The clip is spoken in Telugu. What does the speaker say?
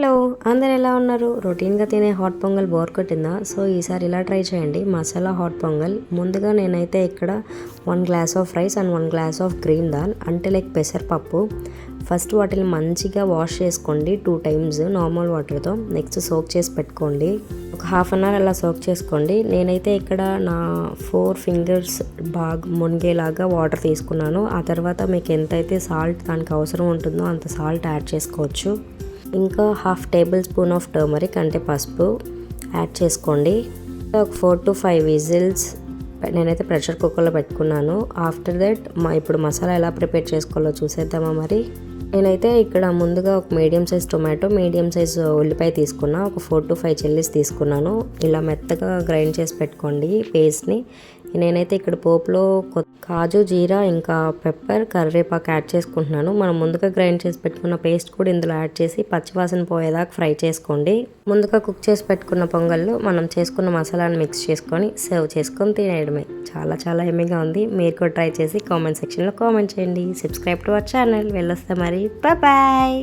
హలో, అందరు ఎలా ఉన్నారు? రొటీన్గా తినే హాట్ పొంగల్ బోర్ కొట్టిందా? సో ఈసారి ఇలా ట్రై చేయండి, మసాలా హాట్ పొంగల్. ముందుగా నేనైతే ఇక్కడ 1 glass of rice and 1 glass of green dal అంటే లైక్ పెసరపప్పు. ఫస్ట్ వాటిని మంచిగా వాష్ చేసుకోండి 2 టైమ్స్ నార్మల్ వాటర్తో. నెక్స్ట్ సోక్ చేసి పెట్టుకోండి, ఒక హాఫ్ అన్ అవర్ అలా సోక్ చేసుకోండి. నేనైతే ఇక్కడ నా 4 ఫింగర్స్ బాగా మునిగేలాగా వాటర్ తీసుకున్నాను. ఆ తర్వాత మీకు ఎంతైతే సాల్ట్ దానికి అవసరం ఉంటుందో అంత సాల్ట్ యాడ్ చేసుకోవచ్చు. ఇంకా half table spoon of turmeric అంటే పసుపు యాడ్ చేసుకోండి. ఒక 4 to 5 విజిల్స్ నేనైతే ప్రెషర్ కుక్కర్లో పెట్టుకున్నాను. ఆఫ్టర్ దట్ ఇప్పుడు మసాలా ఎలా ప్రిపేర్ చేసుకోవాలో చూసేద్దామా మరి. నేనైతే ఇక్కడ ముందుగా ఒక medium size tomato, medium size ఉల్లిపాయ తీసుకున్నా, ఒక 4 to 5 చిల్లీస్ తీసుకున్నాను. ఇలా మెత్తగా గ్రైండ్ చేసి పెట్టుకోండి పేస్ట్ని. నేనైతే ఇక్కడ పోపులో కాజు, జీరా, ఇంకా పెప్పర్, కరివేపాకు యాడ్ చేసుకుంటున్నాను. మనం ముందుగా గ్రైండ్ చేసి పెట్టుకున్న పేస్ట్ కూడా ఇందులో యాడ్ చేసి పచ్చివాసన పోయేదాకా ఫ్రై చేసుకోండి. ముందుగా కుక్ చేసి పెట్టుకున్న పొంగల్లో మనం చేసుకున్న మసాలాను మిక్స్ చేసుకొని సర్వ్ చేసుకొని తినేయడమే. చాలా చాలా ఎమ్మీగా ఉంది. మీరు కూడా ట్రై చేసి కామెంట్ సెక్షన్లో కామెంట్ చేయండి. Subscribe to our channel. వెళ్ళొస్తా మరి. బాయ్.